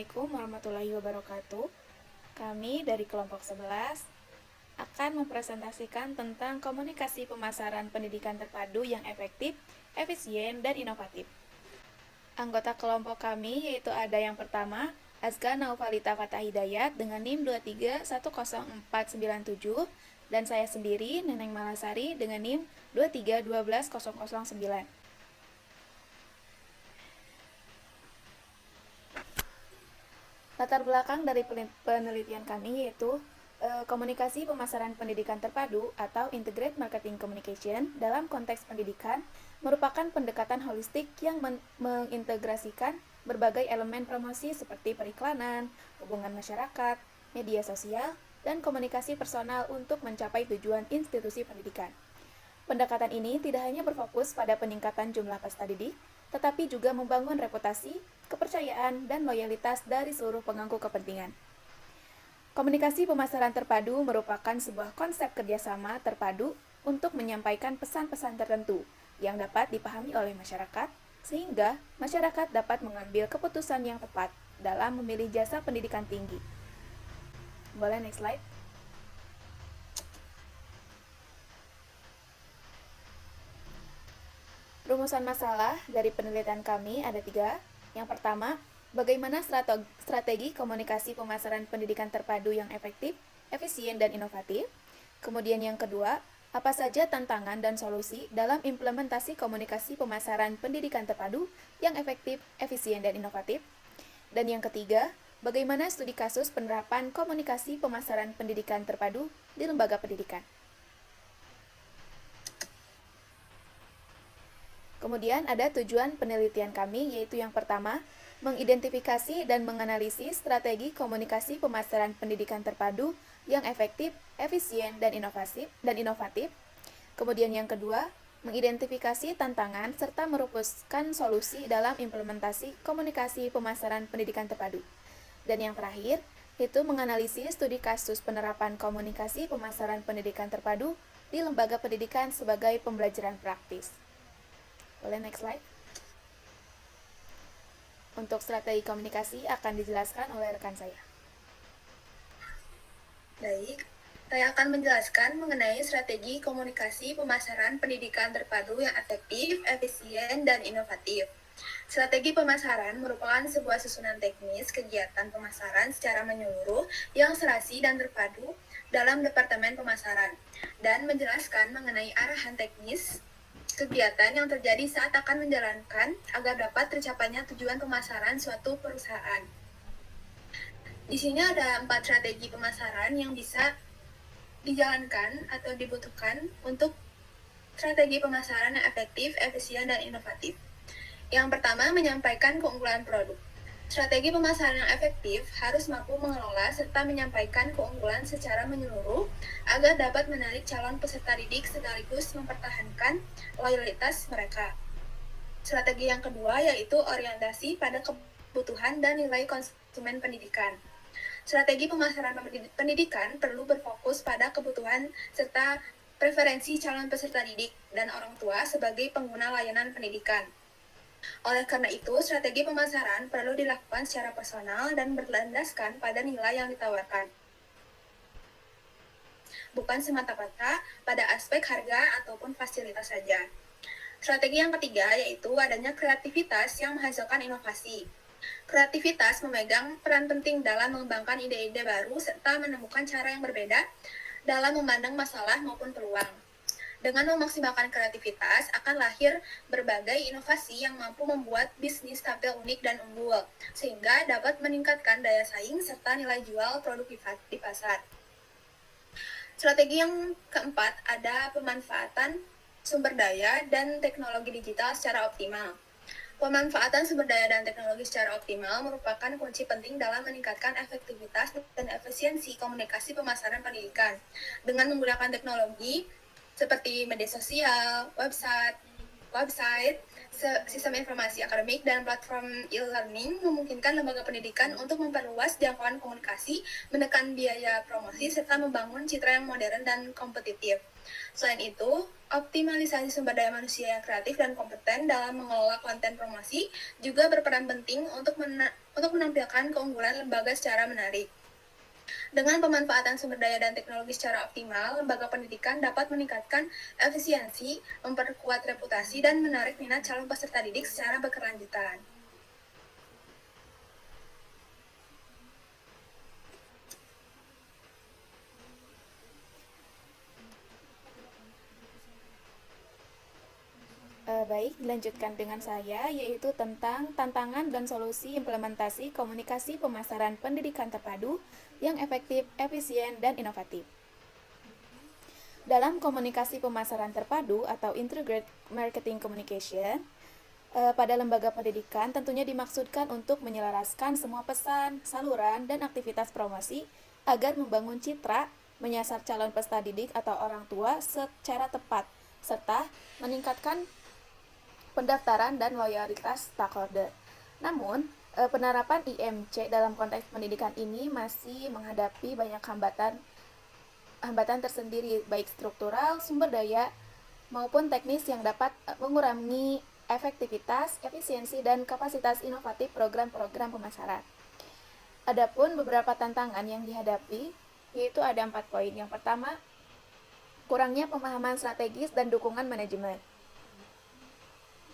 Assalamualaikum warahmatullahi wabarakatuh. Kami dari kelompok 11 akan mempresentasikan tentang komunikasi pemasaran pendidikan terpadu yang efektif, efisien, dan inovatif. Anggota kelompok kami yaitu ada yang pertama, Azka Naufalita Fatah Hidayat dengan NIM 2310497 dan saya sendiri, Neneng Malasari dengan NIM 2312009. Latar belakang dari penelitian kami yaitu komunikasi pemasaran pendidikan terpadu atau Integrated Marketing Communication dalam konteks pendidikan merupakan pendekatan holistik yang mengintegrasikan berbagai elemen promosi seperti periklanan, hubungan masyarakat, media sosial, dan komunikasi personal untuk mencapai tujuan institusi pendidikan. Pendekatan ini tidak hanya berfokus pada peningkatan jumlah peserta didik, tetapi juga membangun reputasi, kepercayaan, dan loyalitas dari seluruh pemangku kepentingan. Komunikasi pemasaran terpadu merupakan sebuah konsep kerjasama terpadu untuk menyampaikan pesan-pesan tertentu yang dapat dipahami oleh masyarakat, sehingga masyarakat dapat mengambil keputusan yang tepat dalam memilih jasa pendidikan tinggi. Boleh next slide? Rumusan masalah dari penelitian kami ada 3. Yang pertama, bagaimana strategi komunikasi pemasaran pendidikan terpadu yang efektif, efisien, dan inovatif. Kemudian yang kedua, apa saja tantangan dan solusi dalam implementasi komunikasi pemasaran pendidikan terpadu yang efektif, efisien, dan inovatif. Dan yang ketiga, bagaimana studi kasus penerapan komunikasi pemasaran pendidikan terpadu di lembaga pendidikan. Kemudian ada tujuan penelitian kami, yaitu yang pertama, mengidentifikasi dan menganalisis strategi komunikasi pemasaran pendidikan terpadu yang efektif, efisien, dan inovatif. Kemudian yang kedua, mengidentifikasi tantangan serta merumuskan solusi dalam implementasi komunikasi pemasaran pendidikan terpadu. Dan yang terakhir, itu menganalisis studi kasus penerapan komunikasi pemasaran pendidikan terpadu di lembaga pendidikan sebagai pembelajaran praktis. Boleh next slide? Untuk strategi komunikasi akan dijelaskan oleh rekan saya. Baik, saya akan menjelaskan mengenai strategi komunikasi pemasaran pendidikan terpadu yang efektif, efisien, dan inovatif. Strategi pemasaran merupakan sebuah susunan teknis kegiatan pemasaran secara menyeluruh yang serasi dan terpadu dalam Departemen Pemasaran, dan menjelaskan mengenai arahan teknis kegiatan yang terjadi saat akan menjalankan agar dapat tercapainya tujuan pemasaran suatu perusahaan. Di sini ada 4 strategi pemasaran yang bisa dijalankan atau dibutuhkan untuk strategi pemasaran yang efektif, efisien, dan inovatif. Yang pertama, menyampaikan keunggulan produk. Strategi pemasaran yang efektif harus mampu mengelola serta menyampaikan keunggulan secara menyeluruh agar dapat menarik calon peserta didik sekaligus mempertahankan loyalitas mereka. Strategi yang kedua yaitu orientasi pada kebutuhan dan nilai konsumen pendidikan. Strategi pemasaran pendidikan perlu berfokus pada kebutuhan serta preferensi calon peserta didik dan orang tua sebagai pengguna layanan pendidikan. Oleh karena itu, strategi pemasaran perlu dilakukan secara personal dan berlandaskan pada nilai yang ditawarkan, bukan semata-mata pada aspek harga ataupun fasilitas saja. Strategi yang ketiga yaitu adanya kreativitas yang menghasilkan inovasi. Kreativitas memegang peran penting dalam mengembangkan ide-ide baru serta menemukan cara yang berbeda dalam memandang masalah maupun peluang. Dengan memaksimalkan kreativitas, akan lahir berbagai inovasi yang mampu membuat bisnis tampil unik dan unggul, sehingga dapat meningkatkan daya saing serta nilai jual produk di pasar. Strategi yang keempat ada pemanfaatan sumber daya dan teknologi digital secara optimal. Pemanfaatan sumber daya dan teknologi secara optimal merupakan kunci penting dalam meningkatkan efektivitas dan efisiensi komunikasi pemasaran pendidikan. Dengan menggunakan teknologi seperti media sosial, website, sistem informasi akademik, dan platform e-learning memungkinkan lembaga pendidikan untuk memperluas jangkauan komunikasi, menekan biaya promosi, serta membangun citra yang modern dan kompetitif. Selain itu, optimalisasi sumber daya manusia yang kreatif dan kompeten dalam mengelola konten promosi juga berperan penting untuk menampilkan keunggulan lembaga secara menarik. Dengan pemanfaatan sumber daya dan teknologi secara optimal, lembaga pendidikan dapat meningkatkan efisiensi, memperkuat reputasi, dan menarik minat calon peserta didik secara berkelanjutan. Baik, dilanjutkan dengan saya, yaitu tentang tantangan dan solusi implementasi komunikasi pemasaran pendidikan terpadu yang efektif, efisien, dan inovatif. Dalam komunikasi pemasaran terpadu atau Integrated Marketing Communication, pada lembaga pendidikan tentunya dimaksudkan untuk menyelaraskan semua pesan, saluran, dan aktivitas promosi agar membangun citra, menyasar calon peserta didik atau orang tua secara tepat, serta meningkatkan pendaftaran dan loyalitas stakeholder. Namun, penerapan IMC dalam konteks pendidikan ini masih menghadapi banyak hambatan tersendiri, baik struktural, sumber daya, maupun teknis yang dapat mengurangi efektivitas, efisiensi, dan kapasitas inovatif program-program pemasaran. Adapun beberapa tantangan yang dihadapi, yaitu ada 4 poin. Yang pertama, kurangnya pemahaman strategis dan dukungan manajemen.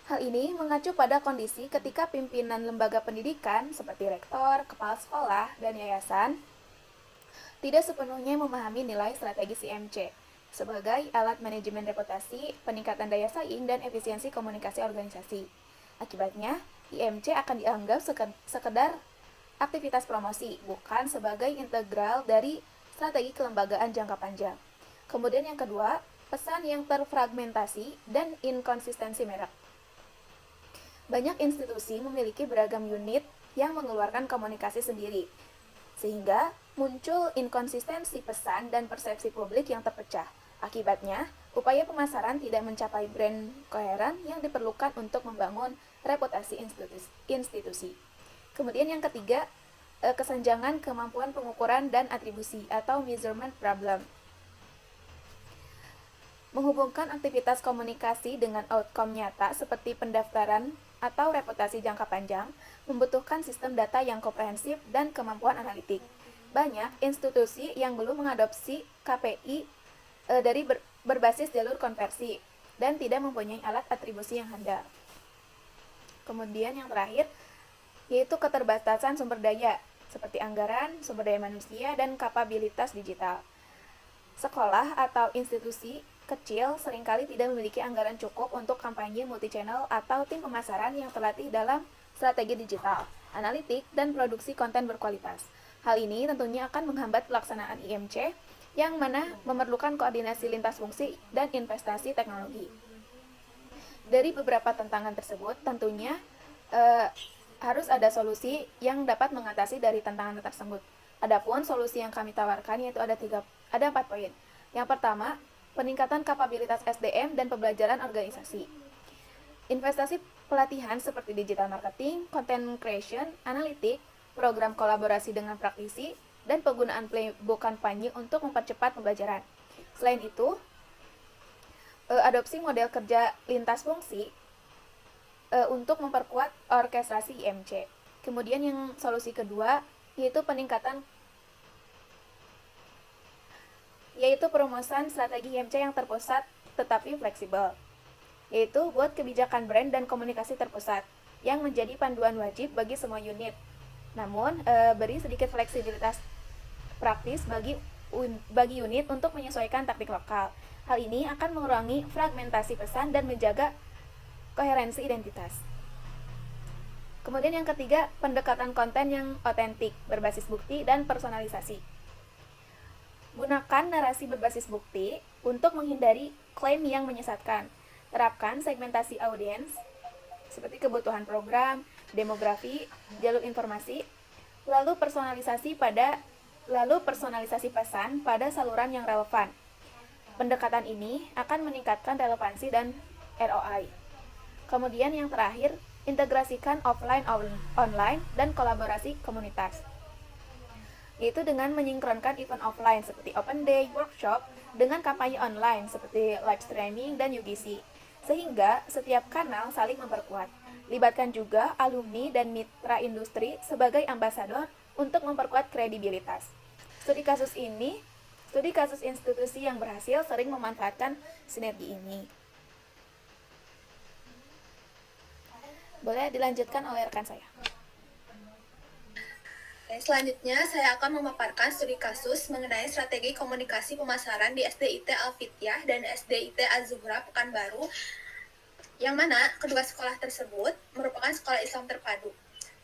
Hal ini mengacu pada kondisi ketika pimpinan lembaga pendidikan seperti rektor, kepala sekolah, dan yayasan tidak sepenuhnya memahami nilai strategi IMC sebagai alat manajemen reputasi, peningkatan daya saing, dan efisiensi komunikasi organisasi. Akibatnya, IMC akan dianggap sekedar aktivitas promosi, bukan sebagai integral dari strategi kelembagaan jangka panjang. Kemudian yang kedua, pesan yang terfragmentasi dan inkonsistensi merek. Banyak institusi memiliki beragam unit yang mengeluarkan komunikasi sendiri, sehingga muncul inkonsistensi pesan dan persepsi publik yang terpecah. Akibatnya, upaya pemasaran tidak mencapai brand koheren yang diperlukan untuk membangun reputasi institusi. Kemudian yang ketiga, kesenjangan kemampuan pengukuran dan atribusi atau measurement problem. Menghubungkan aktivitas komunikasi dengan outcome nyata seperti pendaftaran atau reputasi jangka panjang membutuhkan sistem data yang komprehensif dan kemampuan analitik. Banyak institusi yang belum mengadopsi KPI dari berbasis jalur konversi dan tidak mempunyai alat atribusi yang handal. Kemudian yang terakhir, yaitu keterbatasan sumber daya seperti anggaran, sumber daya manusia, dan kapabilitas digital. Sekolah atau institusi kecil seringkali tidak memiliki anggaran cukup untuk kampanye multi-channel atau tim pemasaran yang terlatih dalam strategi digital, analitik, dan produksi konten berkualitas. Hal ini tentunya akan menghambat pelaksanaan IMC yang mana memerlukan koordinasi lintas fungsi dan investasi teknologi. Dari beberapa tantangan tersebut, tentunya harus ada solusi yang dapat mengatasi dari tantangan tersebut. Adapun solusi yang kami tawarkan yaitu ada 4 poin. Yang pertama, peningkatan kapabilitas SDM dan pembelajaran organisasi. Investasi pelatihan seperti digital marketing, content creation, analitik, program kolaborasi dengan praktisi, dan penggunaan playbook kampanye untuk mempercepat pembelajaran. Selain itu, adopsi model kerja lintas fungsi untuk memperkuat orkestrasi IMC. Kemudian yang solusi kedua yaitu perumahan strategi IMC yang terpusat tetapi fleksibel, yaitu buat kebijakan brand dan komunikasi terpusat yang menjadi panduan wajib bagi semua unit. Namun, beri sedikit fleksibilitas praktis bagi unit untuk menyesuaikan taktik lokal. Hal ini akan mengurangi fragmentasi pesan dan menjaga koherensi identitas. Kemudian yang ketiga, pendekatan konten yang otentik, berbasis bukti, dan personalisasi. Gunakan narasi berbasis bukti untuk menghindari klaim yang menyesatkan. Terapkan segmentasi audiens seperti kebutuhan program, demografi, jalur informasi, lalu personalisasi pesan pada saluran yang relevan. Pendekatan ini akan meningkatkan relevansi dan ROI. Kemudian yang terakhir, integrasikan offline, online, dan kolaborasi komunitas. yaitu dengan menyingkronkan event offline seperti open day, workshop, dengan kampanye online seperti live streaming dan UGC, sehingga setiap kanal saling memperkuat. Libatkan juga alumni dan mitra industri sebagai ambasador untuk memperkuat kredibilitas. Studi kasus ini, studi kasus institusi yang berhasil sering memanfaatkan sinergi ini. Boleh dilanjutkan oleh rekan saya. Selanjutnya, saya akan memaparkan studi kasus mengenai strategi komunikasi pemasaran di SDIT Al-Fityah dan SDIT Az-Zuhra Pekanbaru, yang mana kedua sekolah tersebut merupakan sekolah Islam terpadu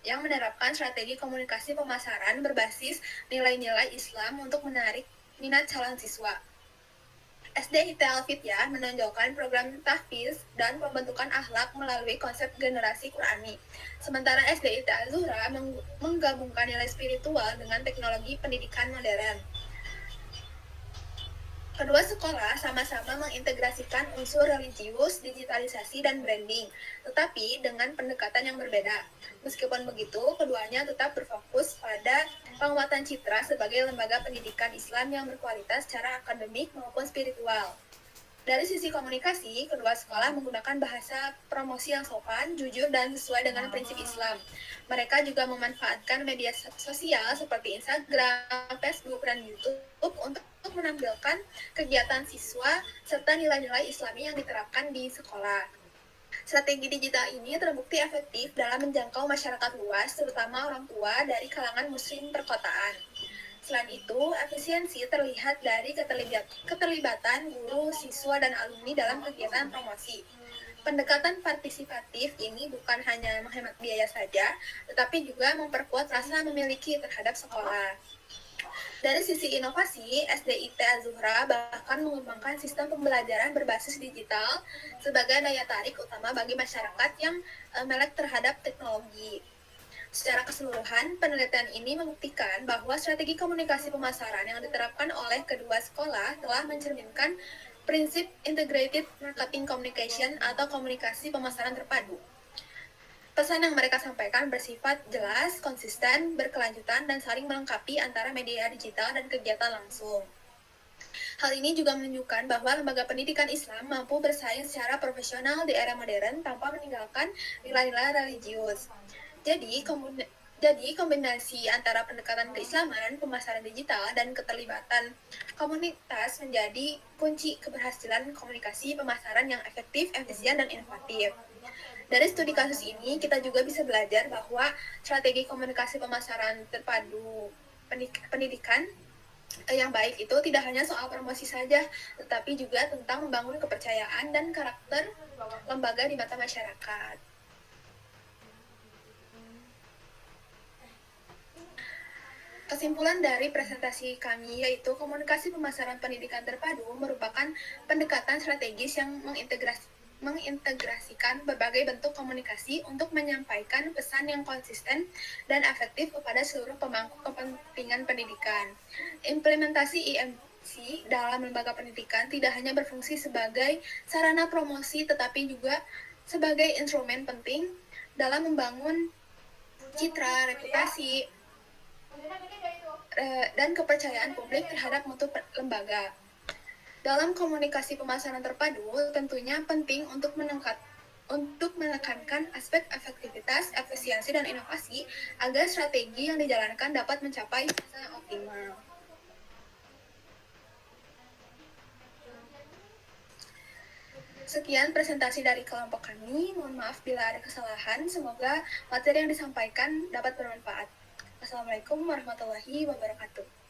yang menerapkan strategi komunikasi pemasaran berbasis nilai-nilai Islam untuk menarik minat calon siswa. SDIT Al-Fityah menonjolkan program tahfiz dan pembentukan akhlak melalui konsep generasi Qurani. Sementara SDIT Az-Zuhra menggabungkan nilai spiritual dengan teknologi pendidikan modern. Kedua sekolah sama-sama mengintegrasikan unsur religius, digitalisasi, dan branding, tetapi dengan pendekatan yang berbeda. Meskipun begitu, keduanya tetap berfokus pada penguatan citra sebagai lembaga pendidikan Islam yang berkualitas secara akademik maupun spiritual. Dari sisi komunikasi, kedua sekolah menggunakan bahasa promosi yang sopan, jujur, dan sesuai dengan prinsip Islam. Mereka juga memanfaatkan media sosial seperti Instagram, Facebook, dan YouTube untuk menampilkan kegiatan siswa serta nilai-nilai Islami yang diterapkan di sekolah. Strategi digital ini terbukti efektif dalam menjangkau masyarakat luas, terutama orang tua dari kalangan muslim perkotaan. Selain itu, efisiensi terlihat dari keterlibatan guru, siswa, dan alumni dalam kegiatan promosi. Pendekatan partisipatif ini bukan hanya menghemat biaya saja, tetapi juga memperkuat rasa memiliki terhadap sekolah. Dari sisi inovasi, SDIT Az-Zuhra bahkan mengembangkan sistem pembelajaran berbasis digital sebagai daya tarik utama bagi masyarakat yang melek terhadap teknologi. Secara keseluruhan, penelitian ini membuktikan bahwa strategi komunikasi pemasaran yang diterapkan oleh kedua sekolah telah mencerminkan prinsip integrated marketing communication atau komunikasi pemasaran terpadu. Pesan yang mereka sampaikan bersifat jelas, konsisten, berkelanjutan, dan saling melengkapi antara media digital dan kegiatan langsung. Hal ini juga menunjukkan bahwa lembaga pendidikan Islam mampu bersaing secara profesional di era modern tanpa meninggalkan nilai-nilai religius. Jadi kombinasi antara pendekatan keislaman, pemasaran digital, dan keterlibatan komunitas menjadi kunci keberhasilan komunikasi pemasaran yang efektif, efisien, dan inovatif. Dari studi kasus ini, kita juga bisa belajar bahwa strategi komunikasi pemasaran terpadu pendidikan yang baik itu tidak hanya soal promosi saja, tetapi juga tentang membangun kepercayaan dan karakter lembaga di mata masyarakat. Kesimpulan dari presentasi kami yaitu komunikasi pemasaran pendidikan terpadu merupakan pendekatan strategis yang mengintegrasikan berbagai bentuk komunikasi untuk menyampaikan pesan yang konsisten dan efektif kepada seluruh pemangku kepentingan pendidikan. Implementasi IMC dalam lembaga pendidikan tidak hanya berfungsi sebagai sarana promosi tetapi juga sebagai instrumen penting dalam membangun citra, reputasi, dan kepercayaan publik terhadap mutu lembaga. Dalam komunikasi pemasaran terpadu, tentunya penting untuk menekankan aspek efektivitas, efisiensi, dan inovasi agar strategi yang dijalankan dapat mencapai hasil yang optimal. Sekian presentasi dari kelompok kami. Mohon maaf bila ada kesalahan. Semoga materi yang disampaikan dapat bermanfaat. Assalamualaikum warahmatullahi wabarakatuh.